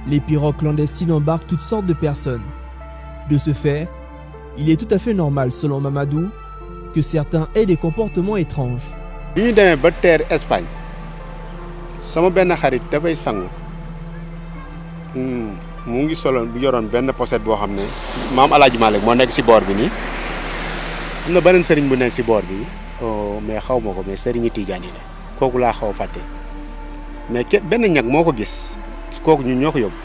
Les pirogues clandestines embarquent toutes sortes de personnes. De ce fait, il est tout à fait normal, selon Mamadou, que certains aient des comportements étranges. bi ñu demee ba teer Espagne sama benn xarit dafay sangu mu ngi soloon bu yoroon benn pochette boo xam ne maam Alaaji Malick moo nekk si boor bi nii am na beneen sëriñ bu nekk si boor bi mais xaw ma ko mais sëriñi Tijaan yi la kooku laa xaw a fàtte mais benn ñag moo ko gis kooku ñun ñoo ko yóbbu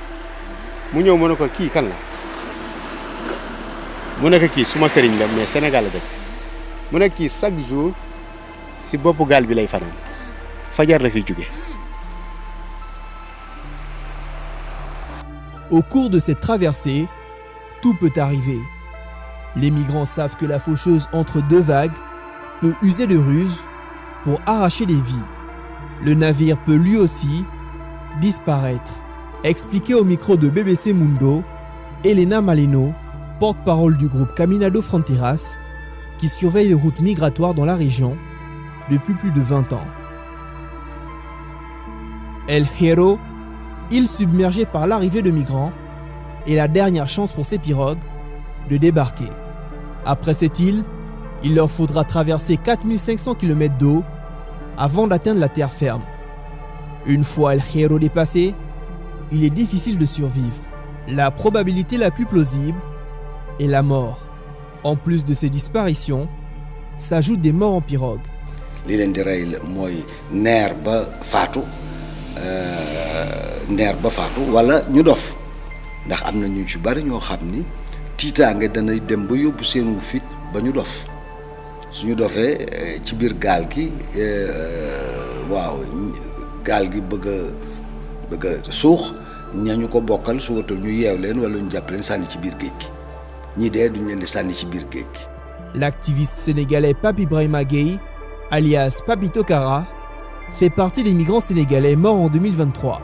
mu ñëw mu ne ko kii kan la mu nekk kii suma sëriñ la mais Sénégal la dëkk mu nekk kii chaque jour si boppu gaal bi lay fanaan fajar la fi jóge. Au cours de cette traversée, tout peut arriver. Les migrants savent que la faucheuse entre deux vagues peut user de ruses pour arracher des vies. Le navire peut lui aussi disparaître. Expliqué au micro de BBC Mundo, Elena Maleno, porte-parole du groupe Caminado Fronteras, qui surveille les routes migratoires dans la région depuis plus de 20 ans. El Hierro, île submergée par l'arrivée de migrants, est la dernière chance pour ces pirogues de débarquer. Après cette île, il leur faudra traverser 4500 km d'eau avant d'atteindre la terre ferme. Une fois El Hierro dépassé, il est difficile de survivre. La probabilité la plus plausible est la mort. En plus de ces disparitions, s'ajoutent des morts en pirogue. li leen di rey mooy neer ba faatu wala ñu dof ndax am na ñu ci bari ñoo xam ni tiitaange danay dem ba yóbbu seenu fit ba ñu dof suñu dofee ci biir gaal gi waaw gaal gi bëgg a suux ñañu ko bokkal suwatul ñu yeew leen wala ñu jàpp leen sànni ci biir géej gi ñi dee duñ leen di sànni ci biir géej gi. L'activiste sénégalais Pape Ibrahima Gueye, alias Papito Kara, fait partie des migrants sénégalais morts en 2023.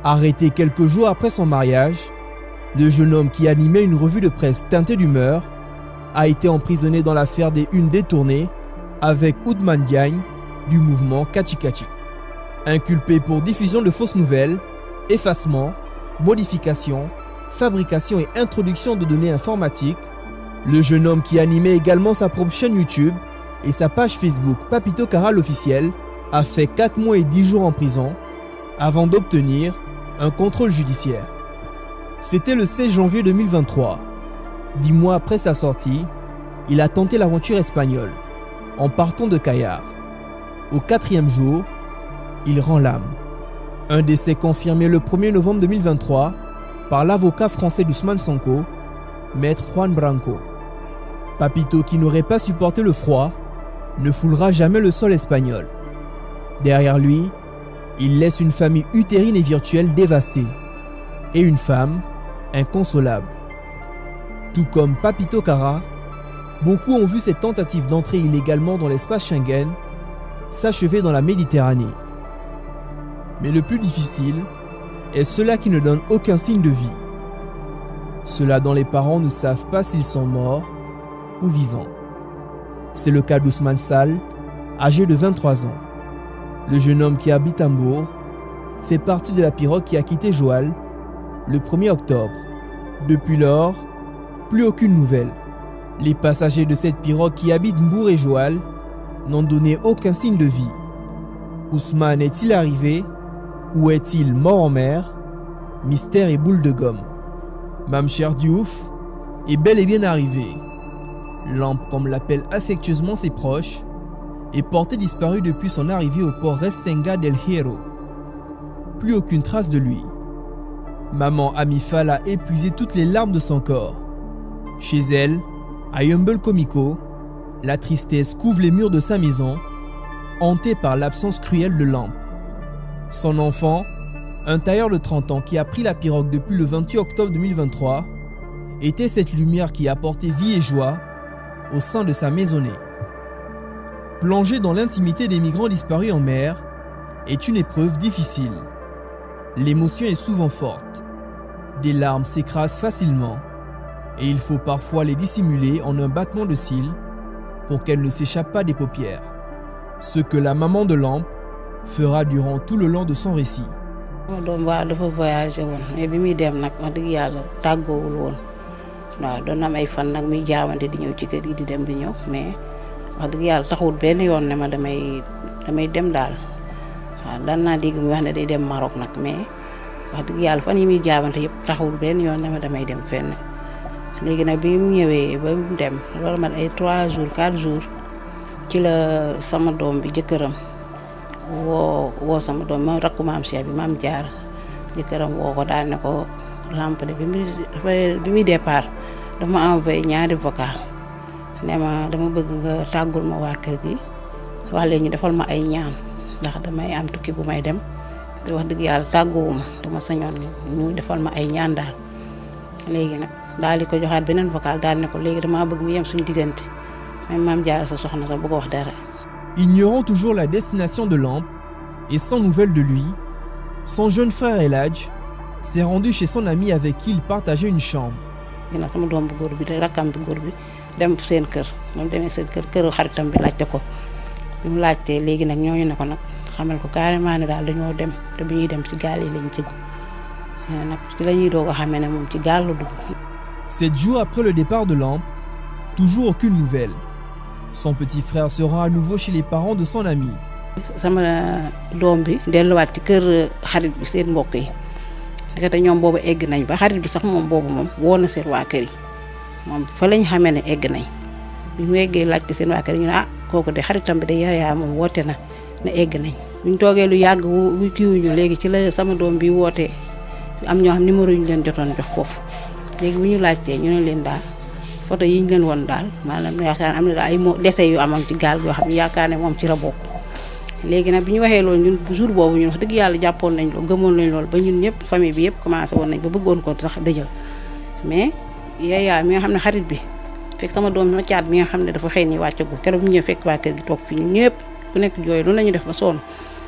Arrêté quelques jours après son mariage, le jeune homme qui animait une revue de presse teintée d'humeur a été emprisonné dans l'affaire des unes détournées avec Oudman Diagne du mouvement Kachi Kachi. Inculpé pour diffusion de fausses nouvelles, effacement, modification, fabrication et introduction de données informatiques, le jeune homme qui animait également sa propre chaîne YouTube et sa page Facebook Papito Kara l'officiel a fait 4 mois et 10 jours en prison avant d'obtenir un contrôle judiciaire. C'était le 16 janvier 2023. 10 mois après sa sortie, il a tenté l'aventure espagnole en partant de Cayar. Au 4e jour, il rend l'âme. Un décès confirmé le 1er novembre 2023 par l'avocat français d'Ousmane Sonko, Maître Juan Branco. Papito, qui n'aurait pas supporté le froid, ne foulera jamais le sol espagnol. Derrière lui, il laisse une famille utérine et virtuelle dévastée et une femme inconsolable. Tout comme Papito Kara, beaucoup ont vu cette tentative d'entrer illégalement dans l'espace Schengen s'achever dans la Méditerranée. Mais le plus difficile est ceux-là qui ne donnent aucun signe de vie. Ceux-là dont les parents ne savent pas s'ils sont morts ou vivants. C'est le cas d'Ousmane Sall, âgé de 23 ans. Le jeune homme qui habite Hambourg fait partie de la pirogue qui a quitté Joal le 1er octobre. Depuis lors, plus aucune nouvelle. Les passagers de cette pirogue qui habitent Mbour et Joal n'ont donné aucun signe de vie. Ousmane est-il arrivé ou est-il mort en mer? Mystère et boule de gomme. Mamcher Diouf est bel et bien arrivé. Lampe, comme l'appellent affectueusement ses proches, est porté disparu depuis son arrivée au port Restenga del Hierro. Plus aucune trace de lui. Maman Amifal a épuisé toutes les larmes de son corps. Chez elle, à Yumbel Komiko, la tristesse couvre les murs de sa maison, hantée par l'absence cruelle de Lampe. Son enfant, un tailleur de 30 ans qui a pris la pirogue depuis le 28 octobre 2023, était cette lumière qui apportait vie et joie au sein de sa maisonnée. Plonger dans l'intimité des migrants disparus en mer est une épreuve difficile. L'émotion est souvent forte. Des larmes s'écrasent facilement et il faut parfois les dissimuler en un battement de cils pour qu'elles ne s'échappent pas des paupières. Ce que la maman de Lampe fera durant tout le long de son récit. sama doom waaw dafa voyagé woon mais bi muy dem nag wax dëgg yàlla tàggoowul woon waaw doon am ay fan nag muy jaawante di ñëw ci kër yi di dem di ñëw mais wax dëgg yàlla taxawul benn yoon ne ma damay dem daal waaw daan naa dégg muy wax ne day dem Maroc nag mais wax dëgg yàlla fan yi muy jaawante yëpp taxawul benn yoon ne ma damay dem fenn léegi nag bi mu ñëwee ba mu dem loolu man ay 3 jours 4 jours ci la sama doom bi jëkkëram woo sama doom ma rakku maam Cheikh bi maam Jaar jëkkëram woo ko daal ne ko lampe de bi muy départ dafa ma envoyé ñaari vocal ne ma dama bëgg nga tàggul ma waa kër gi wax leen ñu defal ma ay ñaan ndax damay am tukki bu may dem te wax dëgg yàlla tàgguwuma dama sañoon ñu defal ma ay ñaan daal léegi nag daal di ko joxaat beneen vocal daal ne ko léegi damaa bëgg mu yem suñu diggante même maam Jaar sa soxna sax bu ko wax dara. Ignorant toujours la destination de Lampe et sans nouvelles de lui, son jeune frère El Hadj s'est rendu chez son ami avec qui il partageait une chambre. ginnaaw sama doom bu góor bi rakkam bu góor bi dem seen kër moom demee seen këru xaritam bi laajte ko bi mu laajtee léegi nag ñooñu ne ko nag xamal ko carrément ne daal dañoo dem te bi ñuy dem ci gaal yi lañ ci nag ci la ñuy doog a xamee ne moom ci gaal la dugg. 7 jours après le départ de Lampe, toujours aucune nouvelle. Son petit frère se rend à nouveau chez les parents de son ami. sama doom bi delluwaat ci kër xarit bi seen mbokk yi te ñoom boobu egg nañ ba xarit bi sax moom boobu moom woo na seen waa kër yi moom fa lañ xamee ne egg nañ bi mu eggee laajte seen waa kër yi ñu ne kooku de xaritam bi de yaayaa moom woote na ne egg nañ bu ñu toogee lu yàgg wu kiiwuñu léegi ci la sama doom bi wootee am ñoo xam numéro yu ñu leen jotoon jox foofu léegi bu ñu laajtee ñu ne leen daal photo yi ñu leen woon daal maanaam yaakaar am na daal ay dese yu amoon ci gaal yoo xam ne yaakaar ne moom ci la bokk. léegi nag bi ñu waxee loolu ñun jour boobu ñun wax dëgg yàlla jàppoon nañ loolu gëmoon nañ loolu ba ñun ñëpp famille bi yëpp commencé woon nañ ba bëggoon ko sax dëjal mais yaayaa mi nga xam ne xarit bi fekk sama doom ma caat bi nga xam ne dafa xëy ni wàccagul keroog bu ñëw fekk waa kër gi toog fii ñun ñëpp ku nekk jooy loolu la ñu def ba sonn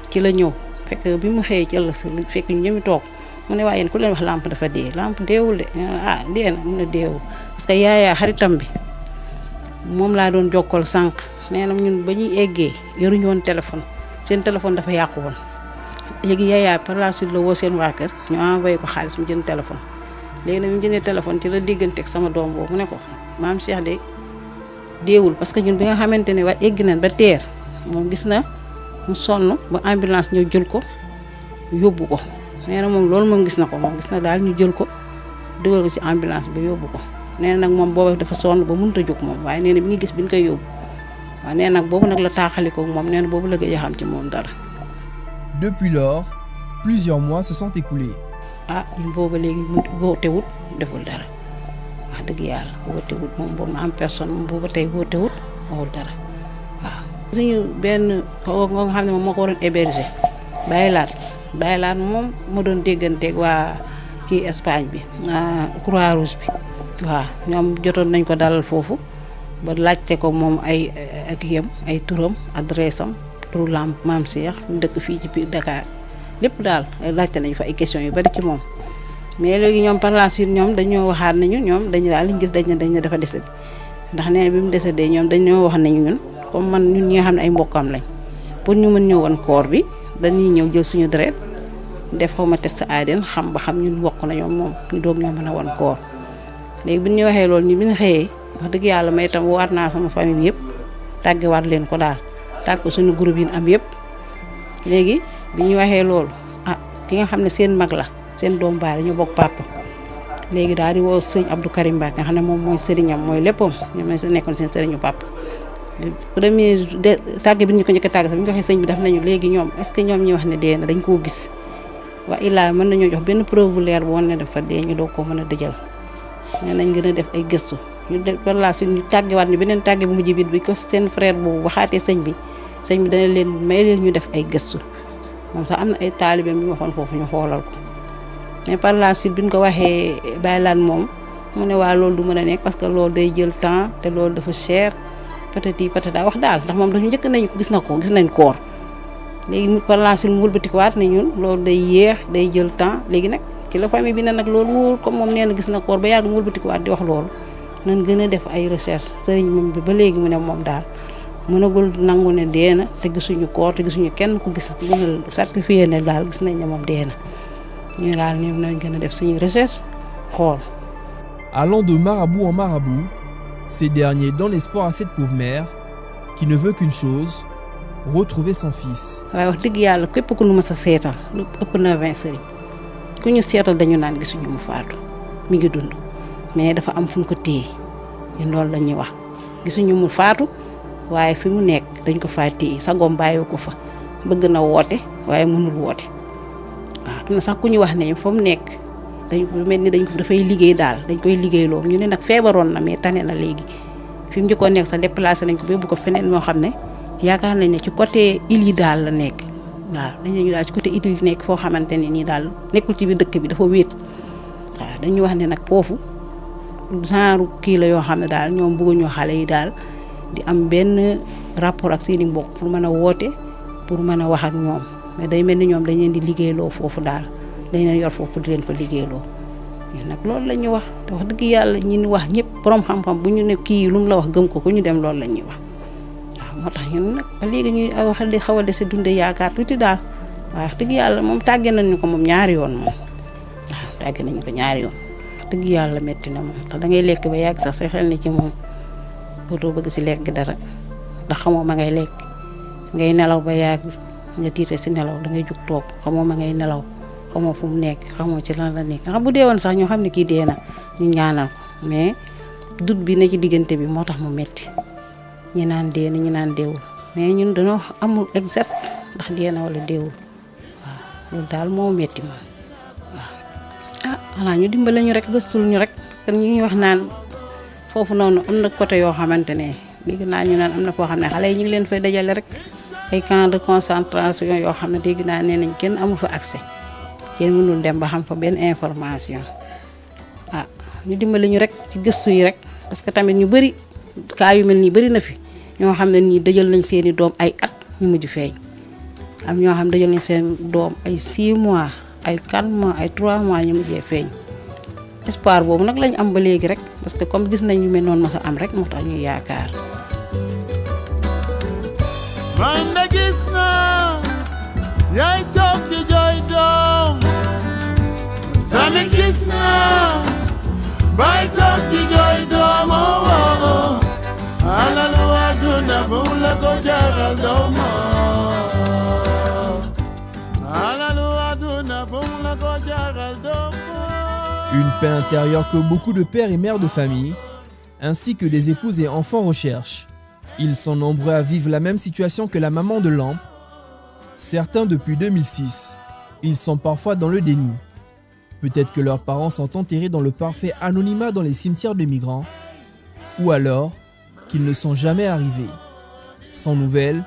ci la ñëw fekk bi mu xëyee ci ëllëg sa fekk ñu ñëmi toog mu ne waaye yéen ku leen wax lampe dafa dee lampe deewul de dee na mu ne deewul parce que yaayaa xaritam bi moom laa doon jokkal sànq nee na ñun ba ñuy eggee yoruñu woon téléphone seen téléphone dafa yàqu woon léegi yaayaa par la suite la woo seen waa kër ñu envoyé ko xaalis mu jënd téléphone léegi nag mu jëndee téléphone ci la digganteeg sama doom boobu mu ne ko maam Cheikh de deewul parce que ñun bi nga xamante ne waa egg nañ ba teer moom gis na mu sonn ba ambulance ñëw jël ko yóbbu ko nee na moom loolu moom gis na ko moom gis na daal ñu jël ko dugal ko ci ambulance ba yóbbu ko nee na nag moom boobu dafa sonn ba mënut a jóg moom waaye nee na bi ngi gis bi ñu koy yóbbu waaw nee nag boobu nag la taaxalikoo moom nee na boobu la gëj a xam ci moom dara. Depuis lors, plusieurs mois se sont écoulés. ñun boobu léegi mu wootewut deful dara wax dëgg yàlla wootewut moom boobu ma am personne moom boobu tey wootewut waxul dara waaw. suñu benn nga xam ne moom moo ko waroon héberger bàyyi laat moom ma doon dégganteeg waa kii Espagne bi Croix Rouge bi waaw ñoom jotoon nañ ko dalal foofu. ba laajte ko moom ay ak yem ay turam adresse am turu Lampe maam Cheikh dëkk fii ci biir Dakar lépp daal laajte nañu fa ay questions yu bari ci moom mais léegi ñoom par la suite ñoom dañoo waxaat nañu ñoom dañu daal liñ gis dañ ne dafa décédé ndax nee bi mu décédé ñoom dañoo wax nañu ñun comme man ñun ñi nga xam ne ay mbokkam lañ pour ñu mën ñëw woon koor bi dañuy ñëw jël suñu deret def xaw ma test ADN xam ba xam ñun mbokk na ñoom moom ñu doog ñoo mën a woon koor léegi bi ñu waxee loolu ñu bi ñu xëyee wax dëgg yàlla may itam waat naa sama famille bi yëpp tàggewaat leen ko daal tàgg ko suñu groupe yi am yëpp léegi bi ñu waxee loolu ki nga xam ne seen mag la seen doom baay ñu bokk papa léegi daal di woo sëñ Abdou Karim Mbacke nga xam ne moom mooy sëriñam mooy léppam ñoom ñoo nekkoon seen sëriñu papa. premier tàgge bi ñu ko njëkk a tàgg sax bi ñu ko waxee sëñ bi daf nañu léegi ñoom est-ce que ñoom ñi wax ne dee na dañ koo gis waa illaa mën nañoo jox benn preuve bu leer bu woon ne dafa dee ñu doog koo mën a dëjal nee nañ gën a def ay gëstu. ñu def par la suite ñu tàggewaat ñu beneen tàgge bu mujj bi ko seen frère boobu waxaatee sëñ bi dana leen may leen ñu def ay gëstu moom sax am na ay taalibeem yu waxoon foofu ñu xoolal ko mais par la suite bi ñu ko waxee bàyyi laan moom mu ne waa loolu du mën a nekk parce que loolu day jël temps te loolu dafa cher patati patata wax daal ndax moom dafa njëkk nañu gis nañ koor léegi par la suite mu wëlbatikuwaat ne ñun loolu day yéex day jël temps léegi nag ci la famille bi ne nag loolu wóor comme moom nee na gis na koor ba yàgg mu wëlbatikuwaat di wax loolu nan gën a def ay recherche sëriñ moom bi ba léegi mu ne moom daal mënagul nangu ne dee na te gisuñu koor te gisuñu kenn ku gis mën a certifié ne daal gis nañ ne moom dee na ñu daal ñoom nañ gën a def suñu recherche xool. Allant de marabout en marabout, ces derniers donnent espoir à cette pauvre mère qui ne veut qu'une chose, retrouver son fils. waaye wax dëgg yàlla képp ku nu ma sa seetal lu ëpp na 20 sëriñ ku ñu seetal dañu naan gisuñu mu faatu mi ngi dund mais dafa am fu ñu ko téye ñun loolu la ñuy wax gisuñu mu faatu waaye fi mu nekk dañ ko faa téye sagoom bàyyi ko fa bëgg na woote waaye mënul woote waaw am na sax ku ñu wax ne fa mu nekk dañ mel ni dañ ko dafay liggéey daal dañ koy liggéeyloo ñu ne nag feebaroon na mais tane na léegi fi mu njëkkoon nekk sax déplacé nañ ko ba bu ko feneen moo xam ne yaakaar nañ ne ci côté île yi daal la nekk waaw dañu daal ci côté île yi nekk foo xamante ne nii daal nekkul ci biir dëkk bi dafa wéet waaw dañuy wax ne nag foofu genre kii la yoo xam ne daal ñoom bëgguñu xale yi daal di am benn rapport ak seeni mbokk pour mën a woote pour mën a wax ak ñoom mais day mel ni ñoom dañ leen di liggéeyloo foofu daal dañ leen yor foofu di leen fa liggéeyloo ñun nag loolu la ñuy wax te wax dëgg yàlla ñi ni wax ñëpp borom xam-xam bu ñu ne kii lu mu la wax gëm ko ku ñu dem loolu la ñuy wax waaw moo tax ñun nag ba léegi ñuy wax di xaw a dese dundee yaakaar tuuti daal waaye wax dëgg yàlla moom tàggee nañu ko moom ñaari yoon moom waaw tàggee nañu ko ñaari yoon wax dëgg yàlla metti na moom ndax da ngay lekk ba yàgg sax sa xel ni ci moom doo bëgg si lekk dara ndax xamoo ma ngay lekk ngay nelaw ba yàgg nga tiite si nelaw da ngay jug toog xamoo ma ngay nelaw xamoo fu mu nekk xamoo ci lan la nekk nga xam bu dee woon sax ñoo xam ne kii dee na ñu ñaanal ko mais dut bi na ci diggante bi moo tax mu metti ñi naan dee na ñi naan deewul mais ñun dañoo amul exact ndax dee na wala deewul waaw loolu daal moo metti moom waaw xanaa ñu dimbale ñu rek gëstul ñu rek parce que ñu ngi wax naan foofu noonu am na côté yoo xamante ne dégg naa ñu naan am na foo xam ne xale yi ñu ngi leen fay dajale rek ay camp de concentration yoo xam ne dégg naa nee nañ kenn amul fa accès kenn mënul dem ba xam fa benn information ñu dimbali ñu rek ci gëstu yi rek parce que tamit ñu bëri cas yu mel nii bëri na fi ñoo xam ne nii dajal nañ seeni doom ay at ñu mujj feeñ am ñoo xam dajal nañ seen doom ay 6 mois ay 4 mois ay 3 mois ñu mujjee feeñ espoir boobu nag lañ am ba léegi rek parce que comme gis nañ ñu mel noonu ma sa am rek moo tax ñuy yaakaar. man de gis naa yaay toog di jooy doom tamit gis naa baay toog di jooy doom alalu àdduna bu la ko jaral doom alalu àdduna bu la ko jaral doom. Une paix intérieure que beaucoup de pères et mères de famille, ainsi que des épouses et enfants recherchent. Ils sont nombreux à vivre la même situation que la maman de Lampe. Certains depuis 2006. Ils sont parfois dans le déni. Peut-être que leurs parents sont enterrés dans le parfait anonymat dans les cimetières de migrants, ou alors qu'ils ne sont jamais arrivés. Sans nouvelles,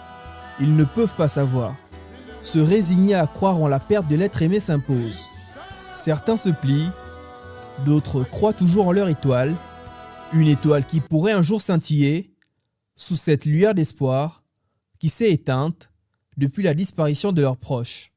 ils ne peuvent pas savoir. Se résigner à croire en la perte de l'être aimé s'impose. Certains se plient, d'autres croient toujours en leur étoile, une étoile qui pourrait un jour scintiller sous cette lueur d'espoir qui s'est éteinte depuis la disparition de leurs proches.